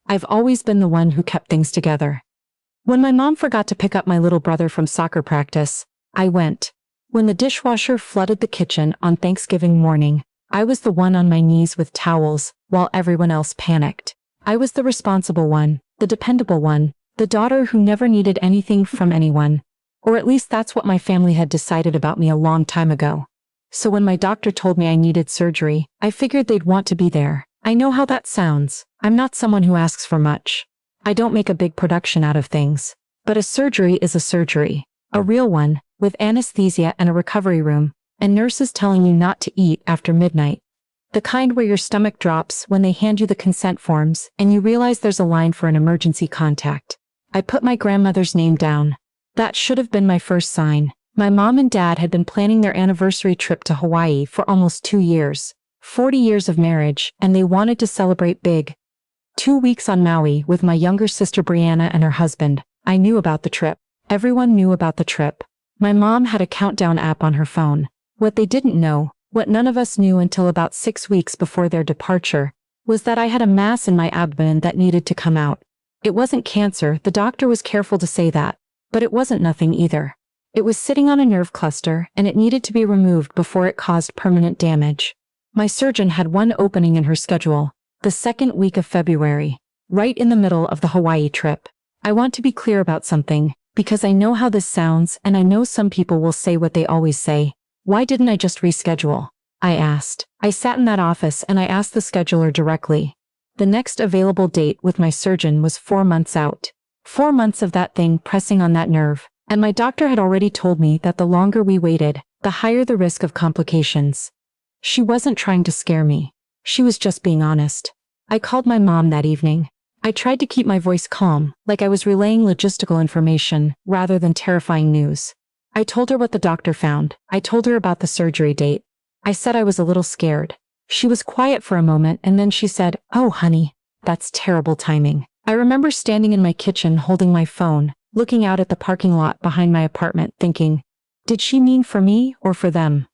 I've always been the one who kept things together. When my mom forgot to pick up my little brother from soccer practice, I went. When the dishwasher flooded the kitchen on Thanksgiving morning, I was the one on my knees with towels, while everyone else panicked. I was the responsible one, the dependable one, the daughter who never needed anything from anyone. Or at least that's what my family had decided about me a long time ago. So when my doctor told me I needed surgery, I figured they'd want to be there. I know how that sounds. I'm not someone who asks for much. I don't make a big production out of things. But a surgery is a surgery. A real one, with anesthesia and a recovery room, and nurses telling you not to eat after midnight. The kind where your stomach drops when they hand you the consent forms and you realize there's a line for an emergency contact. I put my grandmother's name down. That should have been my first sign. My mom and dad had been planning their anniversary trip to Hawaii for almost 2 years. 40 years of marriage, and they wanted to celebrate big. 2 weeks on Maui with my younger sister Brianna and her husband. I knew about the trip. Everyone knew about the trip. My mom had a countdown app on her phone. What they didn't know, what none of us knew until about 6 weeks before their departure, was that I had a mass in my abdomen that needed to come out. It wasn't cancer, the doctor was careful to say that. But it wasn't nothing either. It was sitting on a nerve cluster, and it needed to be removed before it caused permanent damage. My surgeon had one opening in her schedule, the second week of February, right in the middle of the Hawaii trip. I want to be clear about something, because I know how this sounds and I know some people will say what they always say. Why didn't I just reschedule? I asked. I sat in that office and I asked the scheduler directly. The next available date with my surgeon was 4 months out. 4 months of that thing pressing on that nerve, and my doctor had already told me that the longer we waited, the higher the risk of complications. She wasn't trying to scare me. She was just being honest. I called my mom that evening. I tried to keep my voice calm, like I was relaying logistical information, rather than terrifying news. I told her what the doctor found. I told her about the surgery date. I said I was a little scared. She was quiet for a moment and then she said, "Oh, honey, that's terrible timing." I remember standing in my kitchen holding my phone, looking out at the parking lot behind my apartment, thinking, did she mean for me or for them?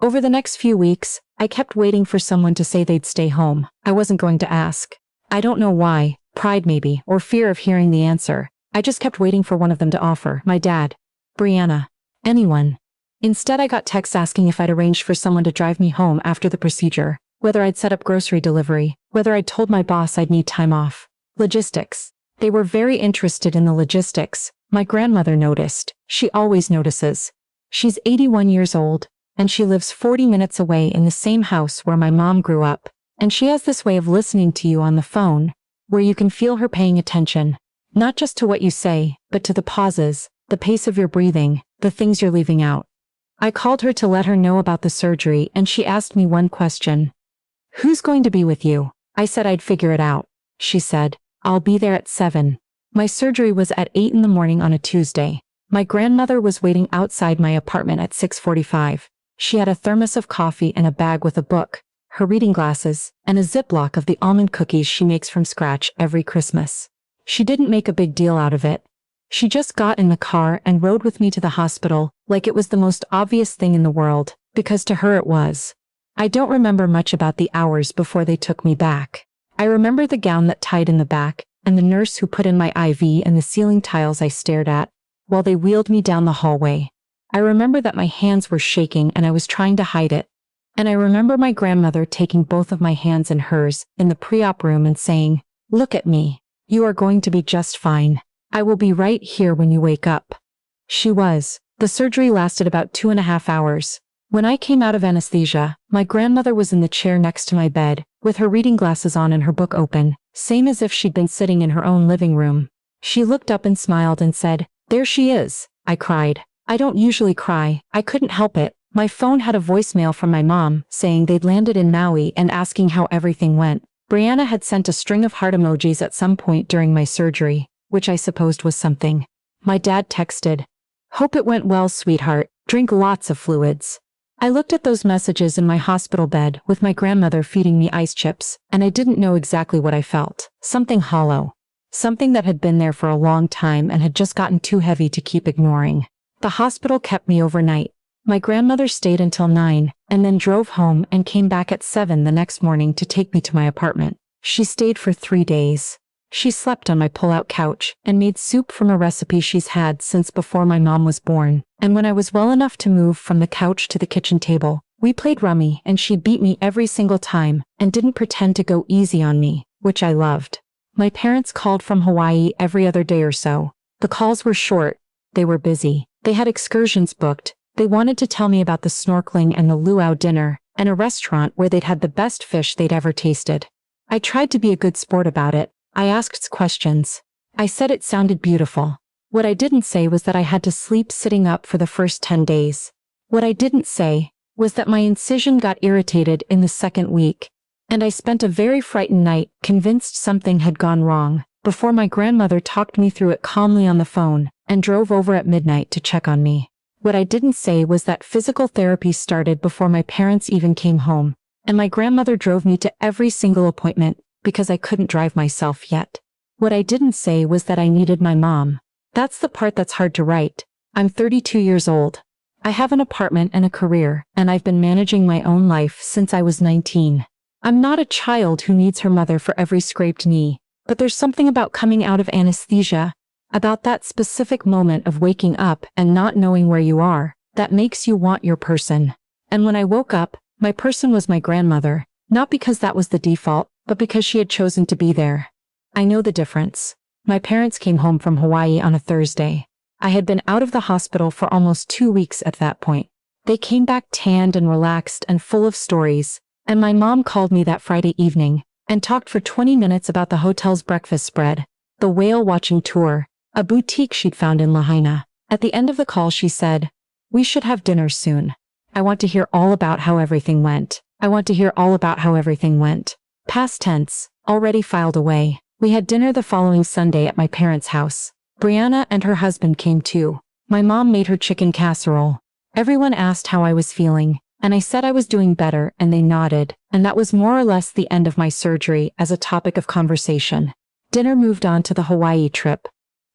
Over the next few weeks, I kept waiting for someone to say they'd stay home. I wasn't going to ask. I don't know why, pride maybe, or fear of hearing the answer. I just kept waiting for one of them to offer. My dad, Brianna, anyone. Instead, I got texts asking if I'd arranged for someone to drive me home after the procedure, whether I'd set up grocery delivery, whether I'd told my boss I'd need time off. Logistics. They were very interested in the logistics. My grandmother noticed. She always notices. She's 81 years old, and she lives 40 minutes away in the same house where my mom grew up. And she has this way of listening to you on the phone, where you can feel her paying attention, not just to what you say, but to the pauses, the pace of your breathing, the things you're leaving out. I called her to let her know about the surgery, and she asked me one question. Who's going to be with you? I said I'd figure it out. She said, I'll be there at 7. My surgery was at 8 in the morning on a Tuesday. My grandmother was waiting outside my apartment at 6:45. She had a thermos of coffee and a bag with a book, her reading glasses, and a Ziploc of the almond cookies she makes from scratch every Christmas. She didn't make a big deal out of it. She just got in the car and rode with me to the hospital, like it was the most obvious thing in the world, because to her it was. I don't remember much about the hours before they took me back. I remember the gown that tied in the back, and the nurse who put in my IV and the ceiling tiles I stared at, while they wheeled me down the hallway. I remember that my hands were shaking and I was trying to hide it. And I remember my grandmother taking both of my hands in hers in the pre-op room and saying, "Look at me. You are going to be just fine. I will be right here when you wake up." She was. The surgery lasted about 2.5 hours. When I came out of anesthesia, my grandmother was in the chair next to my bed, with her reading glasses on and her book open, same as if she'd been sitting in her own living room. She looked up and smiled and said, "There she is." I cried. I don't usually cry. I couldn't help it. My phone had a voicemail from my mom, saying they'd landed in Maui and asking how everything went. Brianna had sent a string of heart emojis at some point during my surgery, which I supposed was something. My dad texted, "Hope it went well, sweetheart. Drink lots of fluids." I looked at those messages in my hospital bed with my grandmother feeding me ice chips, and I didn't know exactly what I felt. Something hollow. Something that had been there for a long time and had just gotten too heavy to keep ignoring. The hospital kept me overnight. My grandmother stayed until 9, and then drove home and came back at 7 the next morning to take me to my apartment. She stayed for 3 days. She slept on my pull-out couch and made soup from a recipe she's had since before my mom was born. And when I was well enough to move from the couch to the kitchen table, we played rummy and she beat me every single time and didn't pretend to go easy on me, which I loved. My parents called from Hawaii every other day or so. The calls were short. They were busy. They had excursions booked. They wanted to tell me about the snorkeling and the luau dinner, and a restaurant where they'd had the best fish they'd ever tasted. I tried to be a good sport about it. I asked questions. I said it sounded beautiful. What I didn't say was that I had to sleep sitting up for the first 10 days. What I didn't say was that my incision got irritated in the second week, and I spent a very frightened night, convinced something had gone wrong, before my grandmother talked me through it calmly on the phone and drove over at midnight to check on me. What I didn't say was that physical therapy started before my parents even came home, and my grandmother drove me to every single appointment because I couldn't drive myself yet. What I didn't say was that I needed my mom. That's the part that's hard to write. I'm 32 years old. I have an apartment and a career, and I've been managing my own life since I was 19. I'm not a child who needs her mother for every scraped knee, but there's something about coming out of anesthesia, about that specific moment of waking up and not knowing where you are, that makes you want your person. And when I woke up, my person was my grandmother, not because that was the default, but because she had chosen to be there. I know the difference. My parents came home from Hawaii on a Thursday. I had been out of the hospital for almost 2 weeks at that point. They came back tanned and relaxed and full of stories, and my mom called me that Friday evening and talked for 20 minutes about the hotel's breakfast spread, the whale watching tour, a boutique she'd found in Lahaina. At the end of the call she said, "We should have dinner soon. I want to hear all about how everything went. I want to hear all about how everything went." Past tense, already filed away. We had dinner the following Sunday at my parents' house. Brianna and her husband came too. My mom made her chicken casserole. Everyone asked how I was feeling, and I said I was doing better, and they nodded, and that was more or less the end of my surgery as a topic of conversation. Dinner moved on to the Hawaii trip.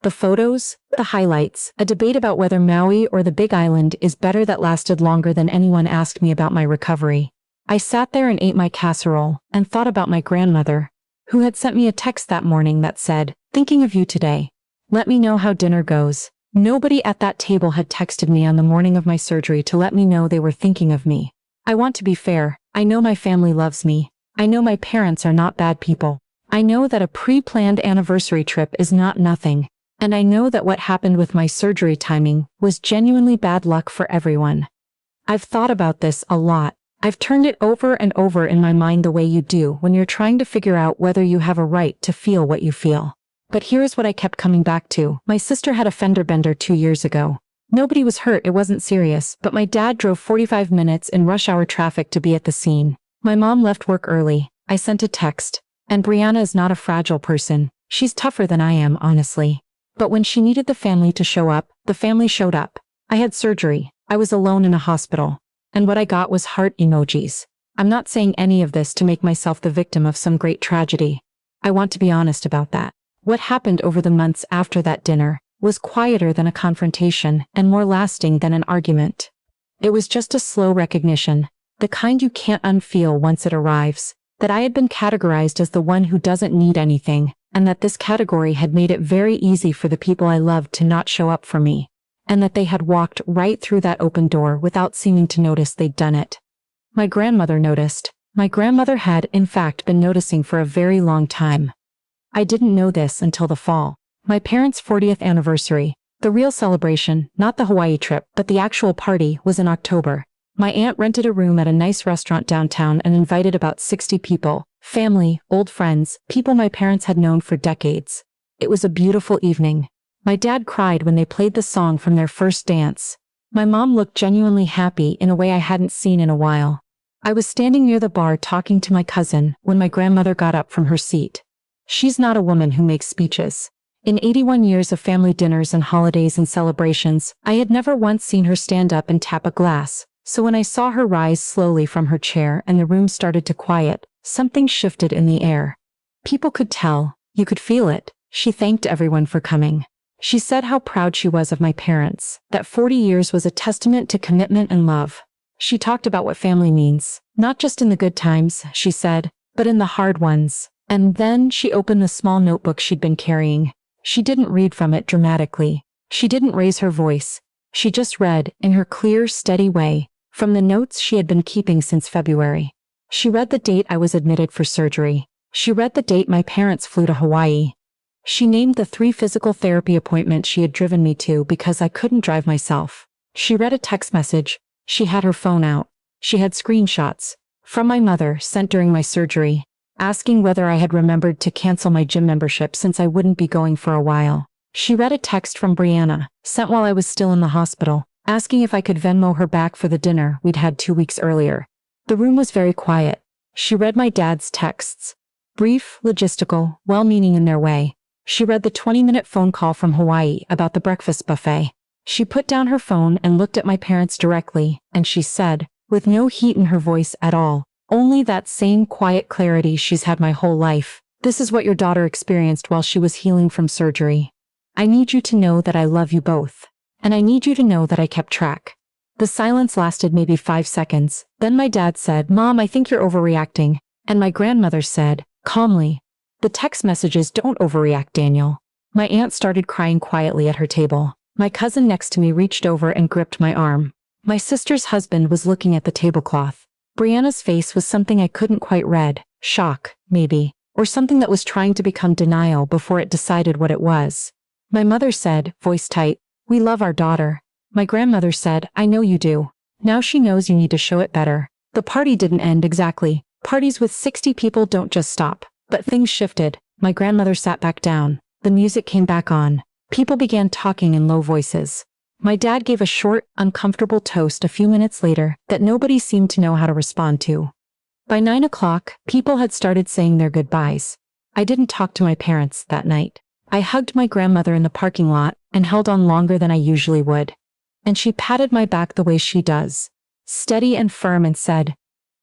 The photos, the highlights, a debate about whether Maui or the Big Island is better that lasted longer than anyone asked me about my recovery. I sat there and ate my casserole and thought about my grandmother, who had sent me a text that morning that said, "Thinking of you today. Let me know how dinner goes." Nobody at that table had texted me on the morning of my surgery to let me know they were thinking of me. I want to be fair. I know my family loves me. I know my parents are not bad people. I know that a pre-planned anniversary trip is not nothing. And I know that what happened with my surgery timing was genuinely bad luck for everyone. I've thought about this a lot. I've turned it over and over in my mind the way you do when you're trying to figure out whether you have a right to feel what you feel. But here's what I kept coming back to. My sister had a fender bender 2 years ago. Nobody was hurt, it wasn't serious, but my dad drove 45 minutes in rush hour traffic to be at the scene. My mom left work early. I sent a text. And Brianna is not a fragile person. She's tougher than I am, honestly. But when she needed the family to show up, the family showed up. I had surgery. I was alone in a hospital. And what I got was heart emojis. I'm not saying any of this to make myself the victim of some great tragedy. I want to be honest about that. What happened over the months after that dinner was quieter than a confrontation and more lasting than an argument. It was just a slow recognition, the kind you can't unfeel once it arrives, that I had been categorized as the one who doesn't need anything, and that this category had made it very easy for the people I loved to not show up for me, and that they had walked right through that open door without seeming to notice they'd done it. My grandmother noticed. My grandmother had, in fact, been noticing for a very long time. I didn't know this until the fall. My parents' 40th anniversary, the real celebration, not the Hawaii trip, but the actual party, was in October. My aunt rented a room at a nice restaurant downtown and invited about 60 people, family, old friends, people my parents had known for decades. It was a beautiful evening. My dad cried when they played the song from their first dance. My mom looked genuinely happy in a way I hadn't seen in a while. I was standing near the bar talking to my cousin when my grandmother got up from her seat. She's not a woman who makes speeches. In 81 years of family dinners and holidays and celebrations, I had never once seen her stand up and tap a glass. So when I saw her rise slowly from her chair and the room started to quiet, something shifted in the air. People could tell, you could feel it. She thanked everyone for coming. She said how proud she was of my parents, that 40 years was a testament to commitment and love. She talked about what family means, not just in the good times, she said, but in the hard ones. And then she opened the small notebook she'd been carrying. She didn't read from it dramatically. She didn't raise her voice. She just read, in her clear, steady way, from the notes she had been keeping since February. She read the date I was admitted for surgery. She read the date my parents flew to Hawaii. She named the 3 physical therapy appointments she had driven me to because I couldn't drive myself. She read a text message. She had her phone out. She had screenshots from my mother sent during my surgery, asking whether I had remembered to cancel my gym membership since I wouldn't be going for a while. She read a text from Brianna, sent while I was still in the hospital, asking if I could Venmo her back for the dinner we'd had 2 weeks earlier. The room was very quiet. She read my dad's texts. Brief, logistical, well-meaning in their way. She read the 20-minute phone call from Hawaii about the breakfast buffet. She put down her phone and looked at my parents directly, and she said, with no heat in her voice at all, only that same quiet clarity she's had my whole life, "This is what your daughter experienced while she was healing from surgery. I need you to know that I love you both. And I need you to know that I kept track." The silence lasted maybe 5 seconds. Then my dad said, "Mom, I think you're overreacting." And my grandmother said, calmly, "The text messages don't overreact, Daniel." My aunt started crying quietly at her table. My cousin next to me reached over and gripped my arm. My sister's husband was looking at the tablecloth. Brianna's face was something I couldn't quite read. Shock, maybe, or something that was trying to become denial before it decided what it was. My mother said, voice tight, "We love our daughter." My grandmother said, "I know you do. Now she knows you need to show it better." The party didn't end exactly. Parties with 60 people don't just stop. But things shifted. My grandmother sat back down. The music came back on. People began talking in low voices. My dad gave a short, uncomfortable toast a few minutes later that nobody seemed to know how to respond to. By 9 o'clock, people had started saying their goodbyes. I didn't talk to my parents that night. I hugged my grandmother in the parking lot and held on longer than I usually would. And she patted my back the way she does, steady and firm, and said,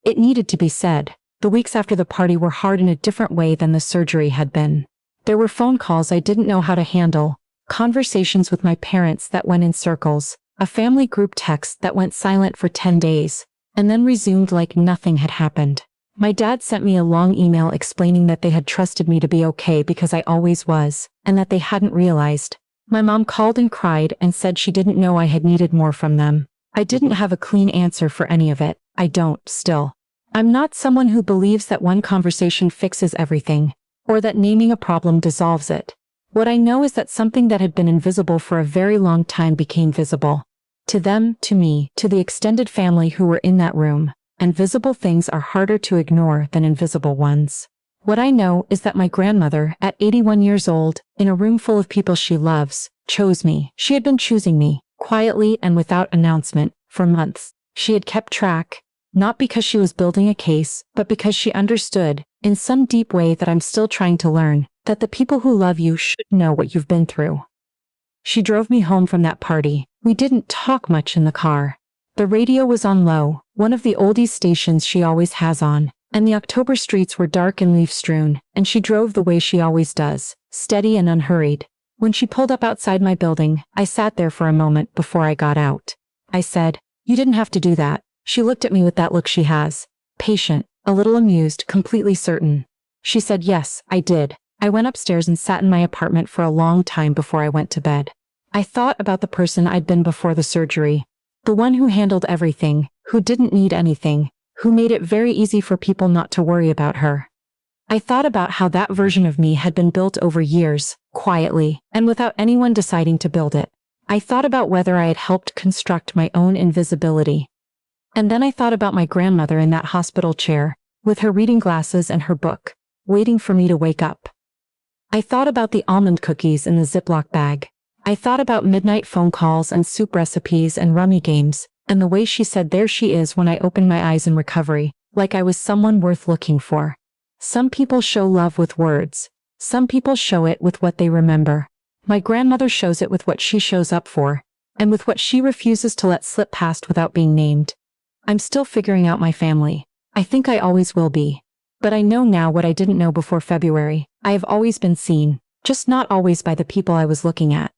"It needed to be said." The weeks after the party were hard in a different way than the surgery had been. There were phone calls I didn't know how to handle, conversations with my parents that went in circles, a family group text that went silent for 10 days, and then resumed like nothing had happened. My dad sent me a long email explaining that they had trusted me to be okay because I always was, and that they hadn't realized. My mom called and cried and said she didn't know I had needed more from them. I didn't have a clean answer for any of it. I don't, still. I'm not someone who believes that one conversation fixes everything, or that naming a problem dissolves it. What I know is that something that had been invisible for a very long time became visible. To them, to me, to the extended family who were in that room, and visible things are harder to ignore than invisible ones. What I know is that my grandmother, at 81 years old, in a room full of people she loves, chose me. She had been choosing me, quietly and without announcement, for months. She had kept track, not because she was building a case, but because she understood, in some deep way that I'm still trying to learn, that the people who love you should know what you've been through. She drove me home from that party. We didn't talk much in the car. The radio was on low, one of the oldies stations she always has on, and the October streets were dark and leaf-strewn, and she drove the way she always does, steady and unhurried. When she pulled up outside my building, I sat there for a moment before I got out. I said, "You didn't have to do that." She looked at me with that look she has, patient, a little amused, completely certain. She said, "Yes, I did." I went upstairs and sat in my apartment for a long time before I went to bed. I thought about the person I'd been before the surgery, the one who handled everything, who didn't need anything, who made it very easy for people not to worry about her. I thought about how that version of me had been built over years, quietly, and without anyone deciding to build it. I thought about whether I had helped construct my own invisibility. And then I thought about my grandmother in that hospital chair, with her reading glasses and her book, waiting for me to wake up. I thought about the almond cookies in the Ziploc bag. I thought about midnight phone calls and soup recipes and rummy games, and the way she said there she is when I opened my eyes in recovery, like I was someone worth looking for. Some people show love with words. Some people show it with what they remember. My grandmother shows it with what she shows up for, and with what she refuses to let slip past without being named. I'm still figuring out my family. I think I always will be. But I know now what I didn't know before February. I have always been seen, just not always by the people I was looking at.